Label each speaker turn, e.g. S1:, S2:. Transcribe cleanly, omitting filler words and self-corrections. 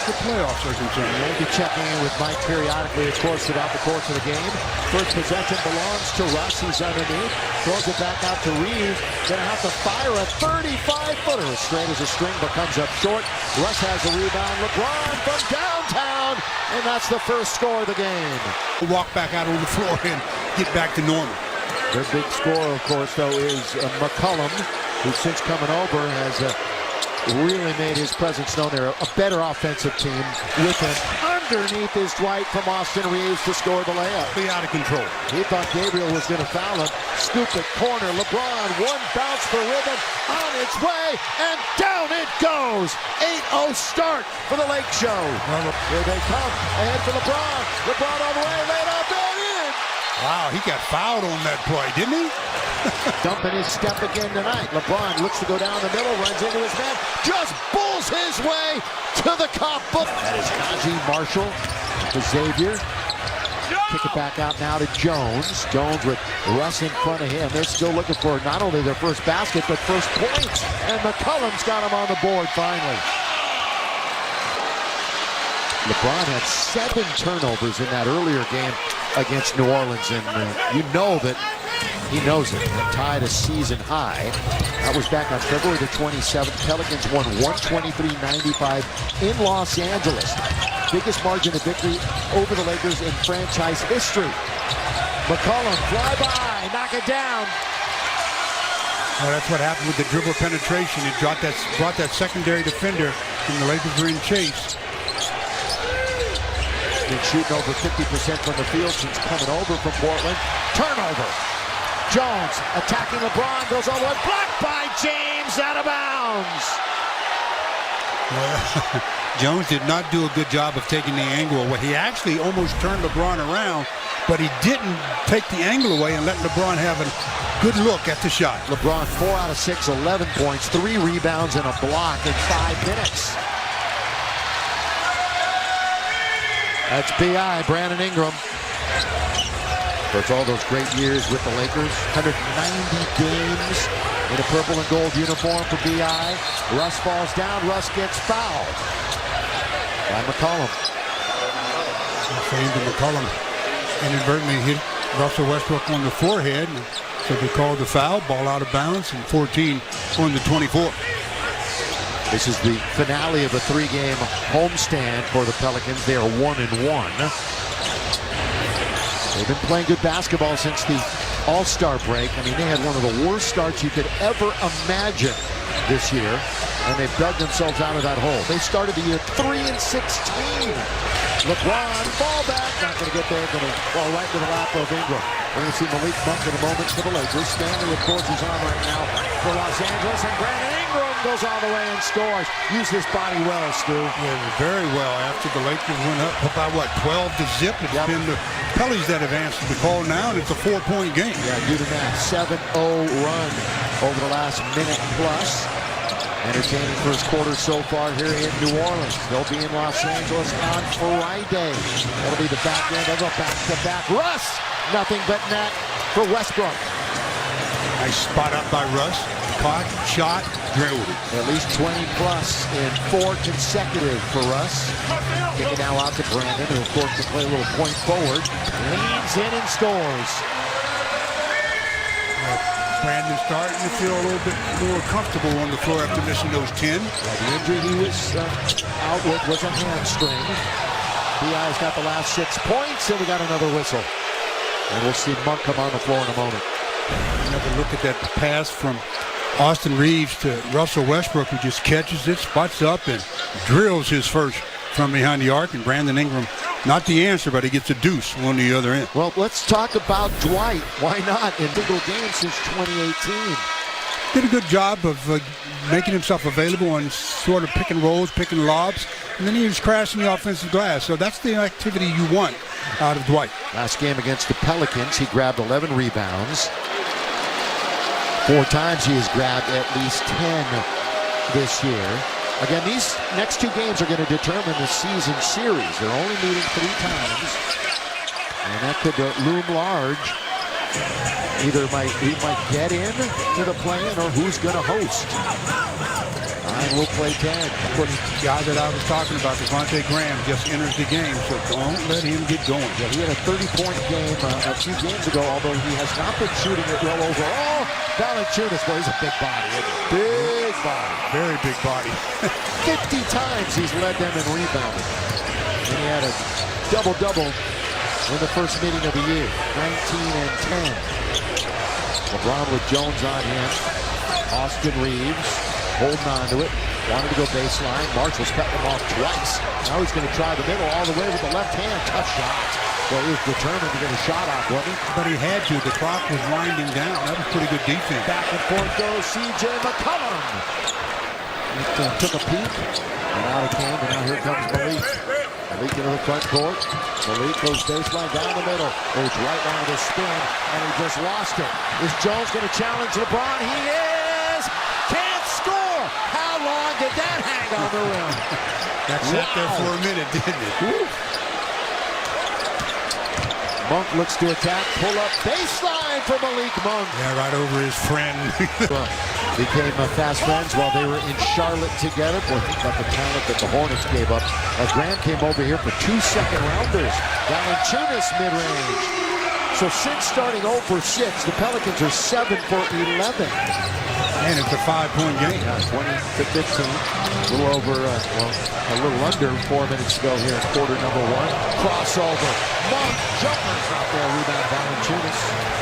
S1: the playoffs are concerned.
S2: We'll be checking in with Mike periodically, of course, throughout the course of the game. First possession belongs to Russ. He's underneath. Throws it back out to Reeves. Gonna have to fire a 35-footer. As straight as a string, but comes up short. Russ has the rebound. LeBron from downtown. And that's the first score of the game.
S1: Walk back out on the floor and get back to normal.
S2: Their big scorer, of course, though, is McCollum, who since coming over has really made his presence known. They're a better offensive team with him. Underneath is Dwight from Austin Reeves to score the layup.
S1: Be out of control.
S2: He thought Gabriel was going to foul him. Scoop it, corner. LeBron, one bounce for rhythm. On its way, and down it goes. 8-0 start for the Lake Show. Here they come. Ahead for LeBron. LeBron all the way, laid up and in.
S1: Wow, he got fouled on that play, didn't he?
S2: Dumping his step again tonight. LeBron looks to go down the middle, runs into his man, just bulls his way to the cup. That is Najee Marshall to Xavier. Kick it back out now to Jones. Jones with Russ in front of him. They're still looking for not only their first basket, but first points. And McCollum's got him on the board finally. LeBron had 7 turnovers in that earlier game against New Orleans, and you know that he knows it. And tied a season high. That was back on February the 27th. Pelicans won 123-95 in Los Angeles. Biggest margin of victory over the Lakers in franchise history. McCollum, fly by, knock it down.
S1: Well, that's what happened with the dribble penetration. It brought that secondary defender, and the Lakers were in chase.
S2: Been shooting over 50% from the field since coming over from Portland. Turnover. Jones attacking LeBron, goes all the way, blocked by James, out of bounds.
S1: Jones did not do a good job of taking the angle away. He actually almost turned LeBron around, but he didn't take the angle away and let LeBron have a good look at the shot.
S2: LeBron 4 out of 6, 11 points, 3 rebounds and a block in 5 minutes. That's B.I., Brandon Ingram. For all those great years with the Lakers, 190 games in a purple and gold uniform for B.I. Russ falls down. Russ gets fouled by McCollum.
S1: Saying to McCollum inadvertently hit Russell Westbrook on the forehead, so they called the foul, ball out of bounds, and 14 on the 24.
S2: This is the finale of a 3-game homestand for the Pelicans. They are 1-1. They've been playing good basketball since the All-Star break. I mean, they had one of the worst starts you could ever imagine this year, and they've dug themselves out of that hole. They started the year 3-16. LeBron, ball back, not going to get there, going to fall right to the lap of Ingram. We're going to see Malik Monk in a moment for the Lakers. Stanley, of course, is on right now for Los Angeles, and Brandon Ingram goes all the way and scores. Use his body well, Stu.
S1: Yeah, very well. After the Lakers went up about, what, 12-0? It's been the Pellies that have answered the call now, and it's a 4-point game.
S2: Yeah, do the math. 7-0 run over the last minute plus. Entertaining first quarter so far here in New Orleans. They'll be in Los Angeles on Friday. That'll be the back end of a back-to-back. Russ, nothing but net for Westbrook.
S1: Nice spot up by Russ. Caught, shot, drilled it.
S2: At least 20 plus in 4 consecutive for Russ. Kick it now out to Brandon, who of course can play a little point forward. Leans in and scores.
S1: Brandon starting to feel a little bit more comfortable on the floor after missing those 10.
S2: The injury he was out with was a hamstring. B.I.'s got the last 6 points, and we got another whistle. And we'll see Monk come on the floor in a moment.
S1: Another look at that pass from Austin Reeves to Russell Westbrook, who just catches it, spots up, and drills his first from behind the arc. And Brandon Ingram, not the answer, but he gets a deuce on the other end.
S2: Well, let's talk about Dwight. Why not? In single games since 2018.
S1: Did a good job of making himself available on sort of pick and rolls, picking lobs, and then he was crashing the offensive glass. So that's the activity you want out of Dwight.
S2: Last game against the Pelicans, he grabbed 11 rebounds. 4 times he has grabbed at least 10 this year. Again, these next 2 games are going to determine the season series. They're only meeting 3 times, and that could loom large. Either we might get in to the play-in, or who's going to host. Ryan will play 10.
S1: Of course, the guy that I was talking about, Devontae Graham, just enters the game, so don't let him get going.
S2: Yeah, he had a 30-point game a few games ago, although he has not been shooting it well overall. Valanciunas, boy, he's a big body, isn't he? Big body.
S1: Very big body.
S2: 50 times he's led them in rebounding. And he had a double-double in the first meeting of the year, 19 and 10. LeBron with Jones on him. Austin Reeves holding on to it. Wanted to go baseline. March was cutting him off twice. Now he's going to try the middle all the way with the left hand. Tough shot. Well, he was determined to get a shot off, wasn't he?
S1: But he had to. The clock was winding down. That was pretty good defense.
S2: Back and forth goes C.J. McCollum. Took a peek. And out it came. And now here comes Malik. Malik into the front court. Malik goes baseline down the middle. Goes right onto the spin. And he just lost it. Is Jones going to challenge LeBron? He is! Can't score! How long did that hang on the rim?
S1: That sat there for a minute, didn't it?
S2: Woo. Monk looks to attack. Pull up baseline for Malik Monk.
S1: Yeah, right over his friend.
S2: Became fast friends while they were in Charlotte together. Boy, think about the talent that the Hornets gave up. Graham came over here for 2 second-rounders. Valanciunas mid-range. So since starting 0 for 6, the Pelicans are 7 for 11.
S1: And it's a 5-point game.
S2: Yeah, 20 to 15. A little over, a little under 4 minutes to go here in quarter number 1. Crossover. Monk jumpers out there. Rebound Valanciunas.